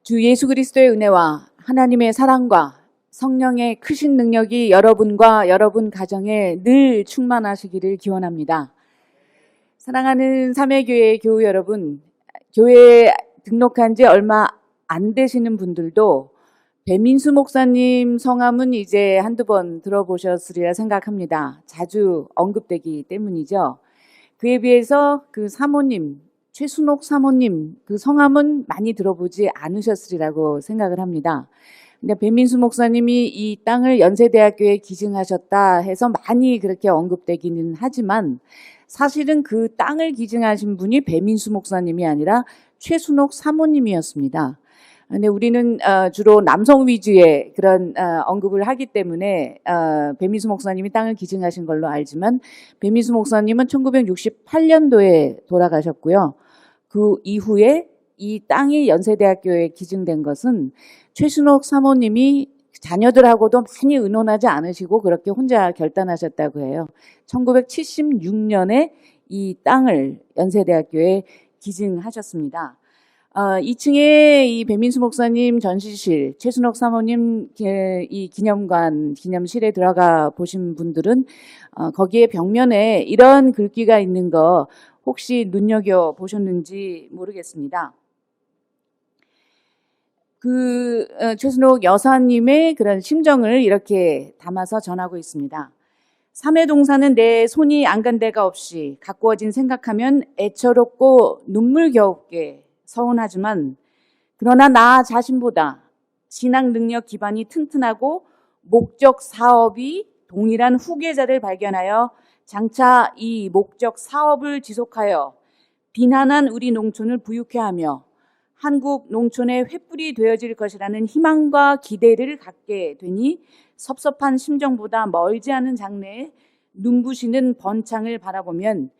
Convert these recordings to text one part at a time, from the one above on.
주 예수 그리스도의 은혜와 하나님의 사랑과 성령의 크신 능력이 여러분과 여러분 가정에 늘 충만하시기를 기원합니다. 사랑하는 삼회교회 교우 여러분, 교회에 등록한 지 얼마 안 되시는 분들도 배민수 목사님 성함은 이제 한두 번 들어보셨으리라 생각합니다. 자주 언급되기 때문이죠. 그에 비해서 그 사모님, 최순옥 사모님 그 성함은 많이 들어보지 않으셨으리라고 생각을 합니다. 근데 배민수 목사님이 이 땅을 연세대학교에 기증하셨다 해서 많이 그렇게 언급되기는 하지만 사실은 그 땅을 기증하신 분이 배민수 목사님이 아니라 최순옥 사모님이었습니다. 근데 우리는 주로 남성 위주의 그런 언급을 하기 때문에 배민수 목사님이 땅을 기증하신 걸로 알지만 배민수 목사님은 1968년도에 돌아가셨고요. 그 이후에 이 땅이 연세대학교에 기증된 것은 최순옥 사모님이 자녀들하고도 많이 의논하지 않으시고 그렇게 혼자 결단하셨다고 해요. 1976년에 이 땅을 연세대학교에 기증하셨습니다. 2층에 이 배민수 목사님 전시실, 최순옥 사모님 이 기념실에 들어가 보신 분들은 거기에 벽면에 이런 글귀가 있는 거 혹시 눈여겨 보셨는지 모르겠습니다. 최순옥 여사님의 그런 심정을 이렇게 담아서 전하고 있습니다. 삼회동사는 내 손이 안 간 데가 없이 가꾸어진 생각하면 애처롭고 눈물겨웁게 서운하지만 그러나 나 자신보다 신앙 능력 기반이 튼튼하고 목적 사업이 동일한 후계자를 발견하여 장차 이 목적 사업을 지속하여 빈한한 우리 농촌을 부유케 하며 한국 농촌의 횃불이 되어질 것이라는 희망과 기대를 갖게 되니 섭섭한 심정보다 멀지 않은 장래에 눈부시는 번창을 바라보면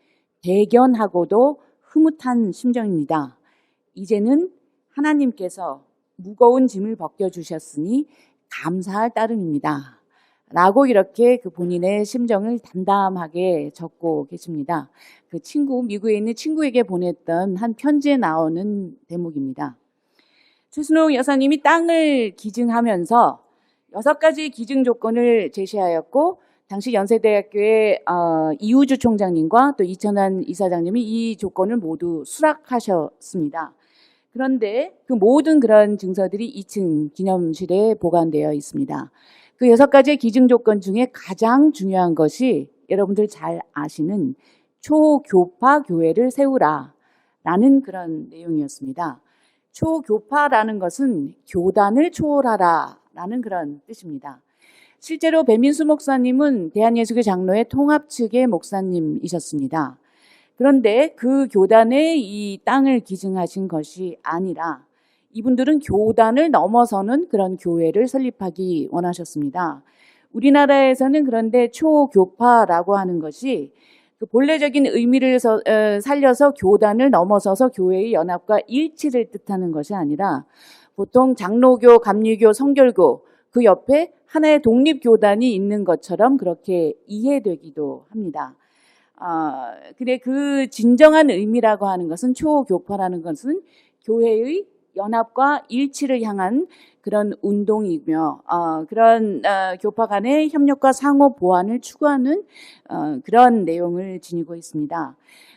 대견하고도 흐뭇한 심정입니다. 이제는 하나님께서 무거운 짐을 벗겨주셨으니 감사할 따름입니다. 라고 이렇게 그 본인의 심정을 담담하게 적고 계십니다. 그 미국에 있는 친구에게 보냈던 한 편지에 나오는 대목입니다. 최순옥 여사님이 땅을 기증하면서 6가지 기증 조건을 제시하였고 당시 연세대학교의 이우주 총장님과 또 이천환 이사장님이 이 조건을 모두 수락하셨습니다. 그런데 그 모든 그런 증서들이 2층 기념실에 보관되어 있습니다. 그 6가지의 기증 조건 중에 가장 중요한 것이 여러분들 잘 아시는 초교파 교회를 세우라 라는 그런 내용이었습니다. 초교파라는 것은 교단을 초월하라 라는 그런 뜻입니다. 실제로 배민수 목사님은 대한예수교 장로회 통합 측의 목사님이셨습니다. 그런데 그 교단에 이 땅을 기증하신 것이 아니라 이분들은 교단을 넘어서는 그런 교회를 설립하기 원하셨습니다. 우리나라에서는 그런데 초교파라고 하는 것이 그 본래적인 의미를 살려서 교단을 넘어서서 교회의 연합과 일치를 뜻하는 것이 아니라 보통 장로교, 감리교, 성결교 그 옆에 하나의 독립교단이 있는 것처럼 그렇게 이해되기도 합니다. 근데 그 진정한 의미라고 하는 것은 초교파라는 것은 교회의 연합과 일치를 향한 그런 운동이며 그런 교파 간의 협력과 상호 보완을 추구하는 그런 내용을 지니고 있습니다.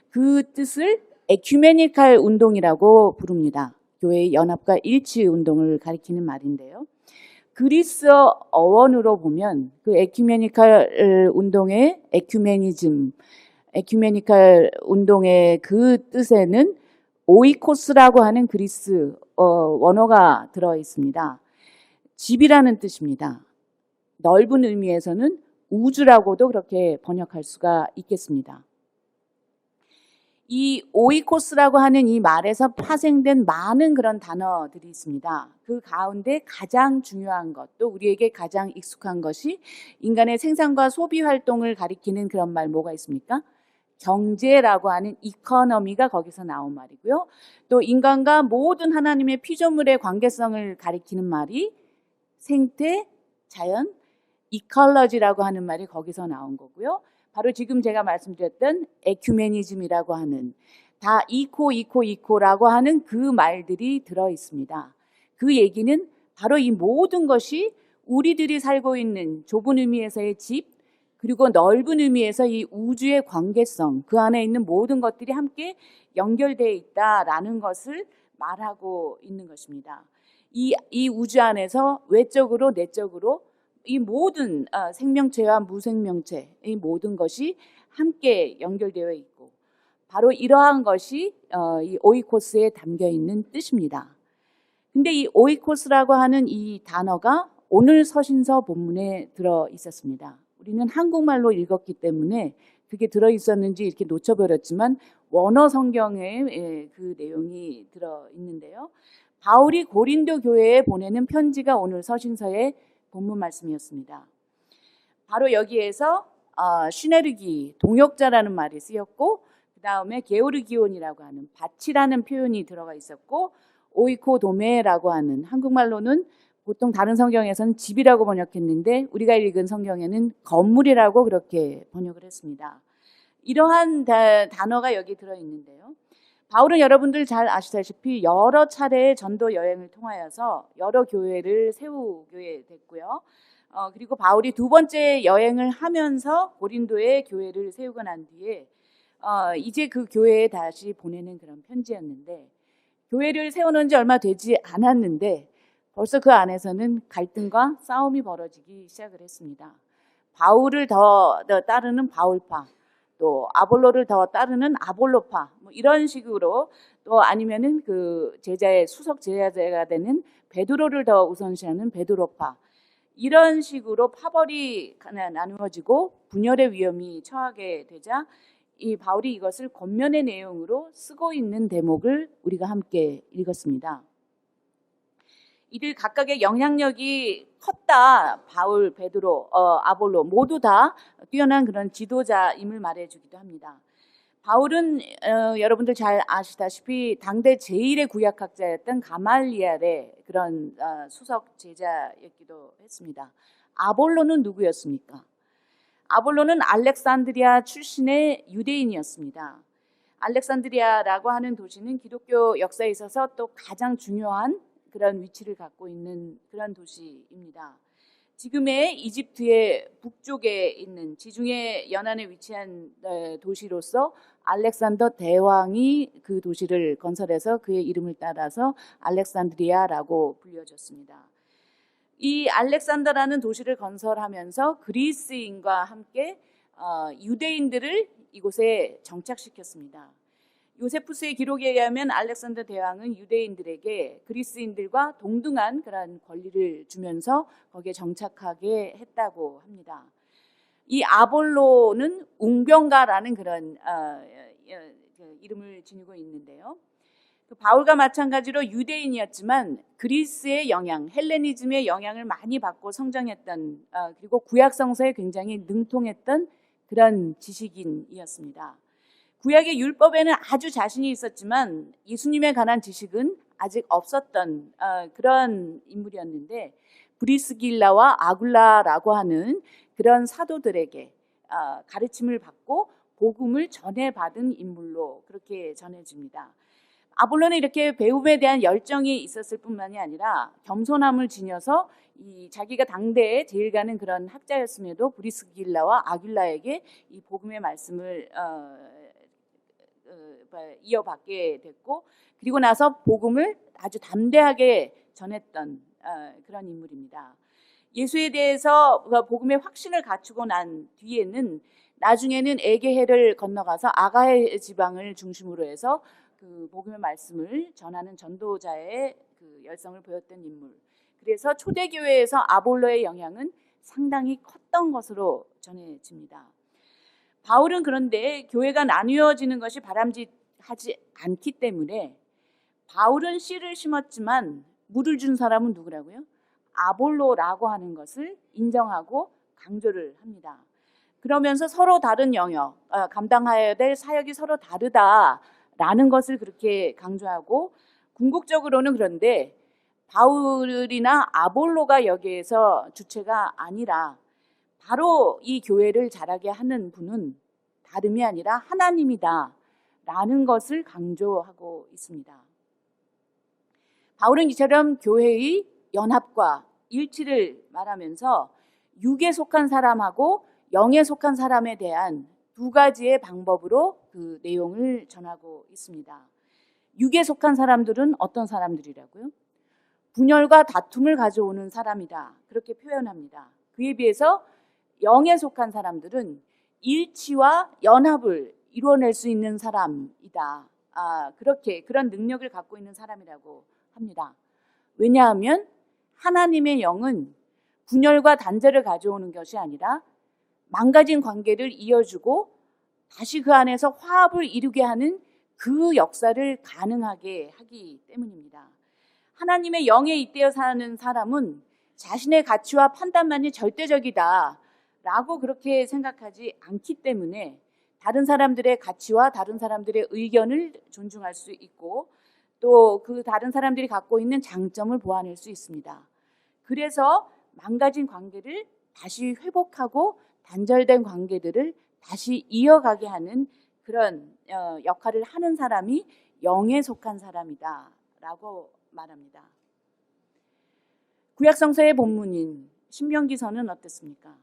그 뜻을 에큐메니칼 운동이라고 부릅니다. 교회의 연합과 일치 운동을 가리키는 말인데요. 그리스어 어원으로 보면 그 에큐메니칼 운동의 에큐메니칼 운동의 그 뜻에는 오이코스라고 하는 그리스 원어가 들어 있습니다. 집이라는 뜻입니다. 넓은 의미에서는 우주라고도 그렇게 번역할 수가 있겠습니다. 이 오이코스라고 하는 이 말에서 파생된 많은 그런 단어들이 있습니다. 그 가운데 가장 중요한 것, 또 우리에게 가장 익숙한 것이 인간의 생산과 소비 활동을 가리키는 그런 말 뭐가 있습니까? 경제라고 하는 이코노미가 거기서 나온 말이고요. 또 인간과 모든 하나님의 피조물의 관계성을 가리키는 말이 생태, 자연, 이컬러지라고 하는 말이 거기서 나온 거고요. 바로 지금 제가 말씀드렸던 에큐메니즘이라고 하는 다 이코라고 하는 그 말들이 들어 있습니다. 그 얘기는 바로 이 모든 것이 우리들이 살고 있는 좁은 의미에서의 집, 그리고 넓은 의미에서 이 우주의 관계성, 그 안에 있는 모든 것들이 함께 연결되어 있다라는 것을 말하고 있는 것입니다. 이 우주 안에서 외적으로 내적으로 이 모든 생명체와 무생명체, 이 모든 것이 함께 연결되어 있고, 바로 이러한 것이 이 오이코스에 담겨 있는 뜻입니다. 근데 이 오이코스라고 하는 이 단어가 오늘 서신서 본문에 들어 있었습니다. 우리는 한국말로 읽었기 때문에 그게 들어 있었는지 이렇게 놓쳐버렸지만 원어 성경에 그 내용이 들어 있는데요. 바울이 고린도 교회에 보내는 편지가 오늘 서신서의 본문 말씀이었습니다. 바로 여기에서 시네르기, 동역자라는 말이 쓰였고, 그 다음에 게오르기온이라고 하는 밭이라는 표현이 들어가 있었고, 오이코도메라고 하는, 한국말로는 보통 다른 성경에서는 집이라고 번역했는데 우리가 읽은 성경에는 건물이라고 그렇게 번역을 했습니다. 이러한 단어가 여기 들어있는데요. 바울은 여러분들 잘 아시다시피 여러 차례의 전도 여행을 통하여서 여러 교회를 세우게 됐고요. 그리고 바울이 두 번째 여행을 하면서 고린도에 교회를 세우고 난 뒤에 이제 그 교회에 다시 보내는 그런 편지였는데, 교회를 세워놓은 지 얼마 되지 않았는데 벌써 그 안에서는 갈등과 싸움이 벌어지기 시작을 했습니다. 바울을 더 따르는 바울파, 또 아볼로를 더 따르는 아볼로파, 뭐 이런 식으로, 또 아니면은 그 제자의 수석 제자가 되는 베드로를 더 우선시하는 베드로파, 이런 식으로 파벌이 나누어지고 분열의 위험이 처하게 되자 이 바울이 이것을 권면의 내용으로 쓰고 있는 대목을 우리가 함께 읽었습니다. 이들 각각의 영향력이 컸다. 바울, 베드로, 아볼로 모두 다 뛰어난 그런 지도자임을 말해주기도 합니다. 바울은 여러분들 잘 아시다시피 당대 제1의 구약학자였던 가말리엘의 그런 수석 제자였기도 했습니다. 아볼로는 누구였습니까? 아볼로는 알렉산드리아 출신의 유대인이었습니다. 알렉산드리아라고 하는 도시는 기독교 역사에 있어서 또 가장 중요한 그런 위치를 갖고 있는 그런 도시입니다. 지금의 이집트의 북쪽에 있는 지중해 연안에 위치한 도시로서 알렉산더 대왕이 그 도시를 건설해서 그의 이름을 따라서 알렉산드리아라고 불려졌습니다. 이 알렉산더라는 도시를 건설하면서 그리스인과 함께 유대인들을 이곳에 정착시켰습니다. 요세푸스의 기록에 의하면 알렉산더 대왕은 유대인들에게 그리스인들과 동등한 그런 권리를 주면서 거기에 정착하게 했다고 합니다. 이 아볼로는 웅병가라는 그런 이름을 지니고 있는데요. 바울과 마찬가지로 유대인이었지만 그리스의 영향, 헬레니즘의 영향을 많이 받고 성장했던, 그리고 구약 성서에 굉장히 능통했던 그런 지식인이었습니다. 구약의 율법에는 아주 자신이 있었지만 예수님에 관한 지식은 아직 없었던 그런 인물이었는데, 브리스길라와 아굴라라고 하는 그런 사도들에게 가르침을 받고 복음을 전해받은 인물로 그렇게 전해집니다. 아볼로는 이렇게 배움에 대한 열정이 있었을 뿐만이 아니라 겸손함을 지녀서 자기가 당대에 제일 가는 그런 학자였음에도 브리스길라와 아굴라에게 이 복음의 말씀을 이어받게 됐고, 그리고 나서 복음을 아주 담대하게 전했던 그런 인물입니다. 예수에 대해서 복음의 확신을 갖추고 난 뒤에는 나중에는 에게해를 건너가서 아가해 지방을 중심으로 해서 그 복음의 말씀을 전하는 전도자의 그 열성을 보였던 인물. 그래서 초대교회에서 아볼로의 영향은 상당히 컸던 것으로 전해집니다. 바울은 그런데 교회가 나뉘어지는 것이 바람직하지 않기 때문에 바울은 씨를 심었지만 물을 준 사람은 누구라고요? 아볼로라고 하는 것을 인정하고 강조를 합니다. 그러면서 서로 다른 영역, 감당해야 될 사역이 서로 다르다라는 것을 그렇게 강조하고, 궁극적으로는 그런데 바울이나 아볼로가 여기에서 주체가 아니라 바로 이 교회를 자라게 하는 분은 다름이 아니라 하나님이다 라는 것을 강조하고 있습니다. 바울은 이처럼 교회의 연합과 일치를 말하면서 육에 속한 사람하고 영에 속한 사람에 대한 두 가지의 방법으로 그 내용을 전하고 있습니다. 육에 속한 사람들은 어떤 사람들이라고요? 분열과 다툼을 가져오는 사람이다. 그렇게 표현합니다. 그에 비해서 영에 속한 사람들은 일치와 연합을 이루어낼 수 있는 사람이다. 그런 능력을 갖고 있는 사람이라고 합니다. 왜냐하면 하나님의 영은 분열과 단절을 가져오는 것이 아니라 망가진 관계를 이어주고 다시 그 안에서 화합을 이루게 하는 그 역사를 가능하게 하기 때문입니다. 하나님의 영에 잇대어 사는 사람은 자신의 가치와 판단만이 절대적이다 라고 그렇게 생각하지 않기 때문에 다른 사람들의 가치와 다른 사람들의 의견을 존중할 수 있고 또 그 다른 사람들이 갖고 있는 장점을 보완할 수 있습니다. 그래서 망가진 관계를 다시 회복하고 단절된 관계들을 다시 이어가게 하는 그런 역할을 하는 사람이 영에 속한 사람이다 라고 말합니다. 구약성서의 본문인 신명기서는 어떻습니까?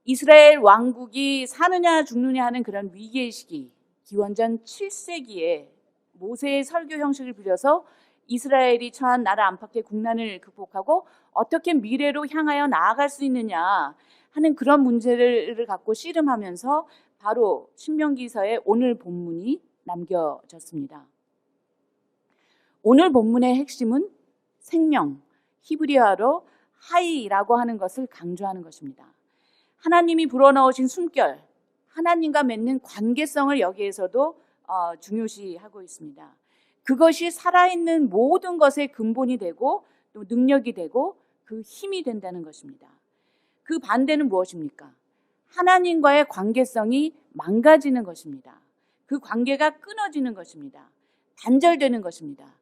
이스라엘 왕국이 사느냐 죽느냐 하는 그런 위기의 시기, 기원전 7세기에 모세의 설교 형식을 빌려서 이스라엘이 처한 나라 안팎의 국난을 극복하고 어떻게 미래로 향하여 나아갈 수 있느냐 하는 그런 문제를 갖고 씨름하면서 바로 신명기서의 오늘 본문이 남겨졌습니다. 오늘 본문의 핵심은 생명, 히브리어로 하이라고 하는 것을 강조하는 것입니다. 하나님이 불어넣으신 숨결, 하나님과 맺는 관계성을 여기에서도 중요시하고 있습니다. 그것이 살아있는 모든 것의 근본이 되고 또 능력이 되고 그 힘이 된다는 것입니다. 그 반대는 무엇입니까? 하나님과의 관계성이 망가지는 것입니다. 그 관계가 끊어지는 것입니다. 단절되는 것입니다.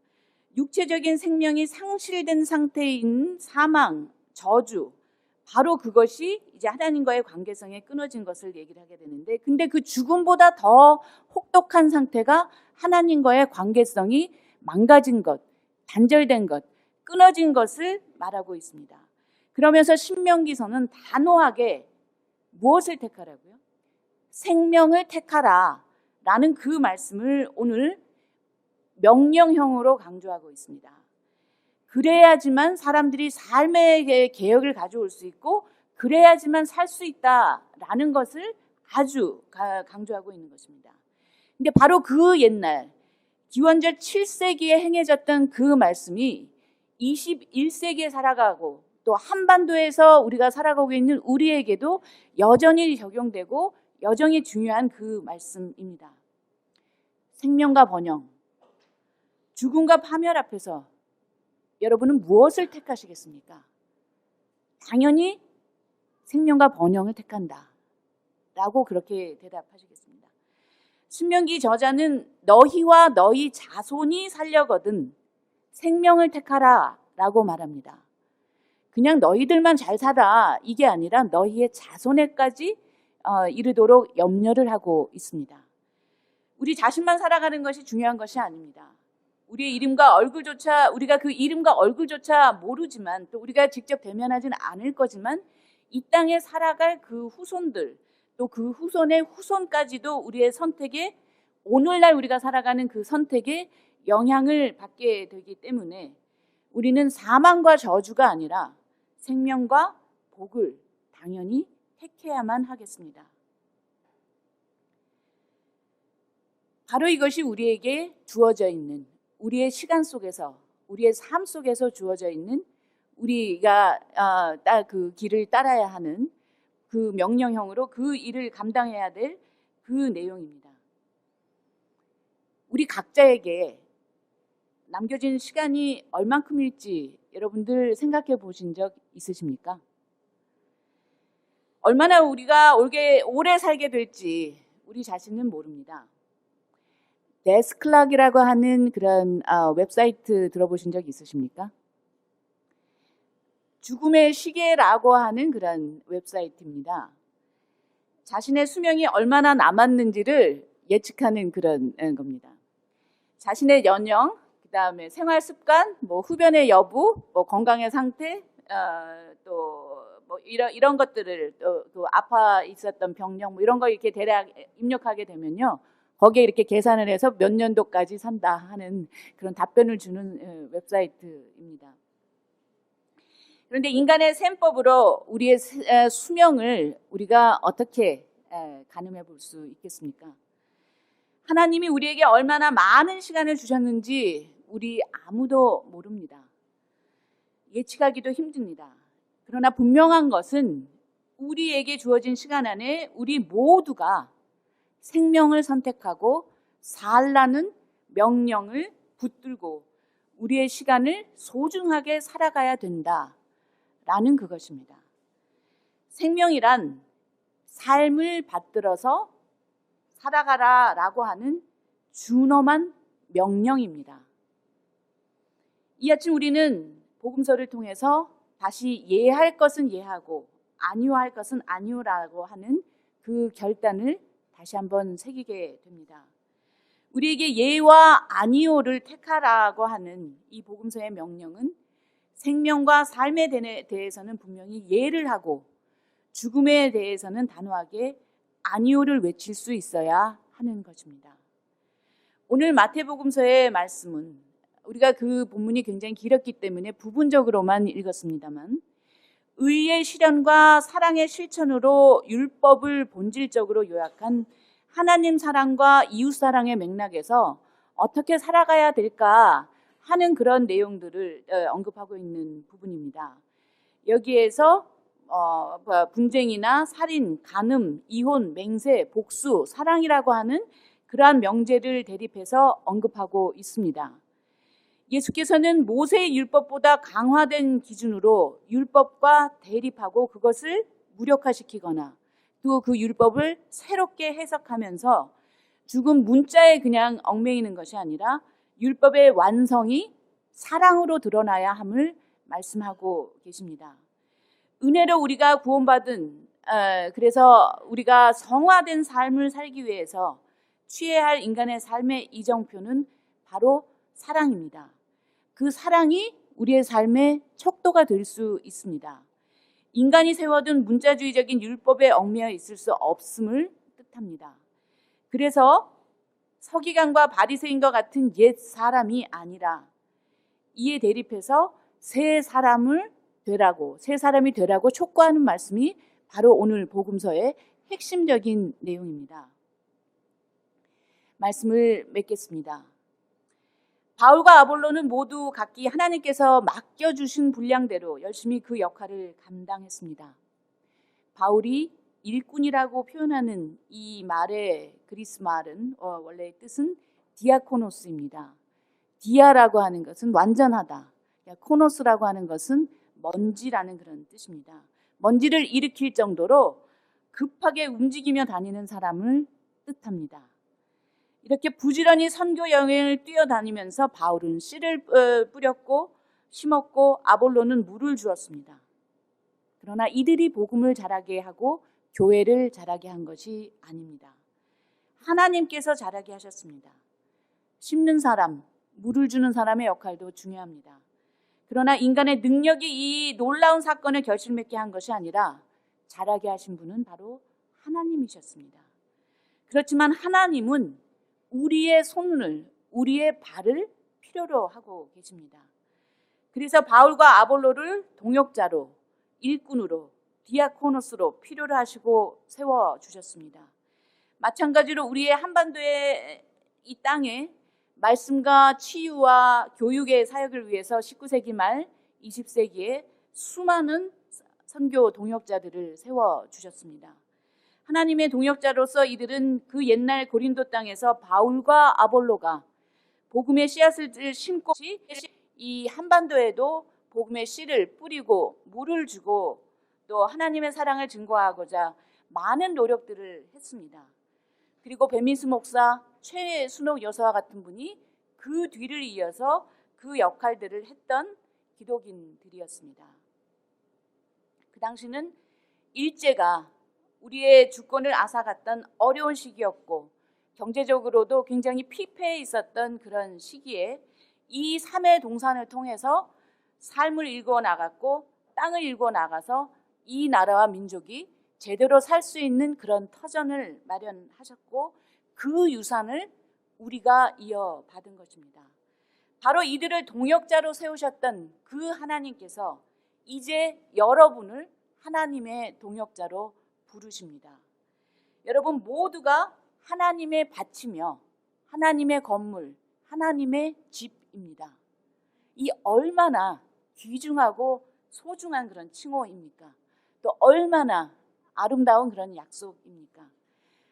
육체적인 생명이 상실된 상태인 사망, 저주, 바로 그것이 이제 하나님과의 관계성에 끊어진 것을 얘기를 하게 되는데, 근데 그 죽음보다 더 혹독한 상태가 하나님과의 관계성이 망가진 것, 단절된 것, 끊어진 것을 말하고 있습니다. 그러면서 신명기서는 단호하게 무엇을 택하라고요? 생명을 택하라 라는 그 말씀을 오늘 명령형으로 강조하고 있습니다. 그래야지만 사람들이 삶의 개혁을 가져올 수 있고 그래야지만 살 수 있다라는 것을 아주 강조하고 있는 것입니다. 근데 바로 그 옛날 기원전 7세기에 행해졌던 그 말씀이 21세기에 살아가고 또 한반도에서 우리가 살아가고 있는 우리에게도 여전히 적용되고 여전히 중요한 그 말씀입니다. 생명과 번영, 죽음과 파멸 앞에서 여러분은 무엇을 택하시겠습니까? 당연히 생명과 번영을 택한다 라고 그렇게 대답하시겠습니다. 신명기 저자는 너희와 너희 자손이 살려거든 생명을 택하라 라고 말합니다. 그냥 너희들만 잘 살아 이게 아니라 너희의 자손에까지 이르도록 염려를 하고 있습니다. 우리 자신만 살아가는 것이 중요한 것이 아닙니다. 우리의 이름과 얼굴조차, 우리가 그 이름과 얼굴조차 모르지만 또 우리가 직접 대면하지는 않을 거지만 이 땅에 살아갈 그 후손들, 또 그 후손의 후손까지도 우리의 선택에, 오늘날 우리가 살아가는 그 선택에 영향을 받게 되기 때문에 우리는 사망과 저주가 아니라 생명과 복을 당연히 택해야만 하겠습니다. 바로 이것이 우리에게 주어져 있는, 우리의 시간 속에서, 우리의 삶 속에서 주어져 있는, 우리가 그 길을 따라야 하는 그 명령형으로 그 일을 감당해야 될 그 내용입니다. 우리 각자에게 남겨진 시간이 얼만큼일지 여러분들 생각해 보신 적 있으십니까? 얼마나 우리가 오래 살게 될지 우리 자신은 모릅니다. 데스클락이라고 하는 그런 웹사이트 들어보신 적 있으십니까? 죽음의 시계라고 하는 그런 웹사이트입니다. 자신의 수명이 얼마나 남았는지를 예측하는 그런 겁니다. 자신의 연령, 그다음에 생활 습관, 뭐 흡연의 여부, 뭐 건강의 상태, 또 뭐 이런 것들을 또 아파 있었던 병력 뭐 이런 거 이렇게 대략 입력하게 되면요. 거기에 이렇게 계산을 해서 몇 년도까지 산다 하는 그런 답변을 주는 웹사이트입니다. 그런데 인간의 셈법으로 우리의 수명을 우리가 어떻게 가늠해 볼 수 있겠습니까? 하나님이 우리에게 얼마나 많은 시간을 주셨는지 우리 아무도 모릅니다. 예측하기도 힘듭니다. 그러나 분명한 것은 우리에게 주어진 시간 안에 우리 모두가 생명을 선택하고 살라는 명령을 붙들고 우리의 시간을 소중하게 살아가야 된다라는 그것입니다. 생명이란 삶을 받들어서 살아가라라고 하는 준엄한 명령입니다. 이 아침 우리는 복음서를 통해서 다시 예할 것은 예하고 아니오할 것은 아니오라고 하는 그 결단을 다시 한번 새기게 됩니다. 우리에게 예와 아니오를 택하라고 하는 이 복음서의 명령은 생명과 삶에 대해서는 분명히 예를 하고 죽음에 대해서는 단호하게 아니오를 외칠 수 있어야 하는 것입니다. 오늘 마태복음서의 말씀은 우리가 그 본문이 굉장히 길었기 때문에 부분적으로만 읽었습니다만 의의 실현과 사랑의 실천으로 율법을 본질적으로 요약한 하나님 사랑과 이웃 사랑의 맥락에서 어떻게 살아가야 될까 하는 그런 내용들을 언급하고 있는 부분입니다. 여기에서 분쟁이나 살인, 간음, 이혼, 맹세, 복수, 사랑이라고 하는 그러한 명제를 대립해서 언급하고 있습니다. 예수께서는 모세의 율법보다 강화된 기준으로 율법과 대립하고 그것을 무력화시키거나 또 그 율법을 새롭게 해석하면서 죽은 문자에 그냥 얽매이는 것이 아니라 율법의 완성이 사랑으로 드러나야 함을 말씀하고 계십니다. 은혜로 우리가 구원받은 그래서 우리가 성화된 삶을 살기 위해서 취해야 할 인간의 삶의 이정표는 바로 사랑입니다. 그 사랑이 우리의 삶의 척도가 될 수 있습니다. 인간이 세워둔 문자주의적인 율법에 얽매여 있을 수 없음을 뜻합니다. 그래서 서기관과 바리새인과 같은 옛 사람이 아니라 이에 대립해서 새 사람이 되라고 촉구하는 말씀이 바로 오늘 복음서의 핵심적인 내용입니다. 말씀을 맺겠습니다. 바울과 아볼로는 모두 각기 하나님께서 맡겨주신 분량대로 열심히 그 역할을 감당했습니다. 바울이 일꾼이라고 표현하는 이 말의 그리스 말은 원래 뜻은 디아코노스입니다. 디아라고 하는 것은 완전하다. 코노스라고 하는 것은 먼지라는 그런 뜻입니다. 먼지를 일으킬 정도로 급하게 움직이며 다니는 사람을 뜻합니다. 이렇게 부지런히 선교 여행을 뛰어다니면서 바울은 씨를 뿌렸고 심었고 아볼로는 물을 주었습니다. 그러나 이들이 복음을 자라게 하고 교회를 자라게 한 것이 아닙니다. 하나님께서 자라게 하셨습니다. 심는 사람, 물을 주는 사람의 역할도 중요합니다. 그러나 인간의 능력이 이 놀라운 사건을 결실맺게 한 것이 아니라 자라게 하신 분은 바로 하나님이셨습니다. 그렇지만 하나님은 우리의 손을, 우리의 발을 필요로 하고 계십니다. 그래서 바울과 아볼로를 동역자로, 일꾼으로, 디아코노스로 필요로 하시고 세워주셨습니다. 마찬가지로 우리의 한반도의 이 땅에 말씀과 치유와 교육의 사역을 위해서 19세기 말 20세기에 수많은 선교 동역자들을 세워주셨습니다. 하나님의 동역자로서 이들은 그 옛날 고린도 땅에서 바울과 아볼로가 복음의 씨앗을 심고 이 한반도에도 복음의 씨를 뿌리고 물을 주고 또 하나님의 사랑을 증거하고자 많은 노력들을 했습니다. 그리고 배민수 목사, 최순옥 여사와 같은 분이 그 뒤를 이어서 그 역할들을 했던 기독인들이었습니다. 그 당시는 일제가 우리의 주권을 앗아갔던 어려운 시기였고 경제적으로도 굉장히 피폐해 있었던 그런 시기에 이 3의 동산을 통해서 삶을 일구어 나갔고 땅을 일구어 나가서 이 나라와 민족이 제대로 살 수 있는 그런 터전을 마련하셨고 그 유산을 우리가 이어받은 것입니다. 바로 이들을 동역자로 세우셨던 그 하나님께서 이제 여러분을 하나님의 동역자로 부르십니다. 여러분 모두가 하나님의 밭이며 하나님의 건물, 하나님의 집입니다. 이 얼마나 귀중하고 소중한 그런 칭호입니까? 또 얼마나 아름다운 그런 약속입니까?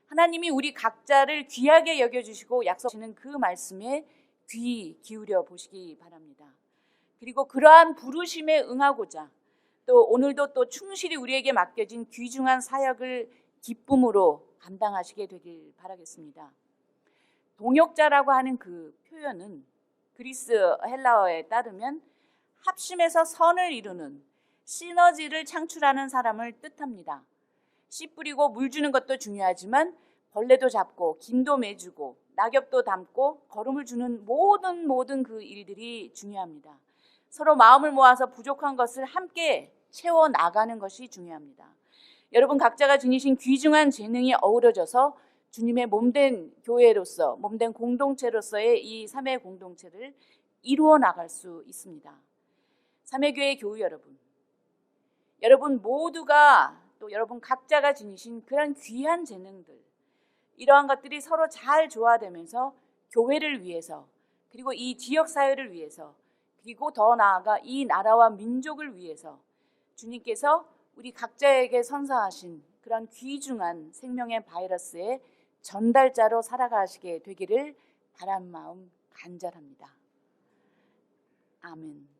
하나님이 우리 각자를 귀하게 여겨주시고 약속하시는 그 말씀에 귀 기울여 보시기 바랍니다. 그리고 그러한 부르심에 응하고자 또 오늘도 또 충실히 우리에게 맡겨진 귀중한 사역을 기쁨으로 감당하시게 되길 바라겠습니다. 동역자라고 하는 그 표현은 그리스 헬라어에 따르면 합심해서 선을 이루는 시너지를 창출하는 사람을 뜻합니다. 씨 뿌리고 물 주는 것도 중요하지만 벌레도 잡고 김도 매주고 낙엽도 담고 거름을 주는 모든 그 일들이 중요합니다. 서로 마음을 모아서 부족한 것을 함께 채워 나가는 것이 중요합니다. 여러분 각자가 지니신 귀중한 재능이 어우러져서 주님의 몸된 교회로서 몸된 공동체로서의 이 3회 공동체를 이루어 나갈 수 있습니다. 3회 교회 교우 여러분 모두가 또 여러분 각자가 지니신 그런 귀한 재능들 이러한 것들이 서로 잘 조화되면서 교회를 위해서 그리고 이 지역사회를 위해서 그리고 더 나아가 이 나라와 민족을 위해서 주님께서 우리 각자에게 선사하신 그런 귀중한 생명의 바이러스의 전달자로 살아가시게 되기를 바라는 마음 간절합니다. 아멘.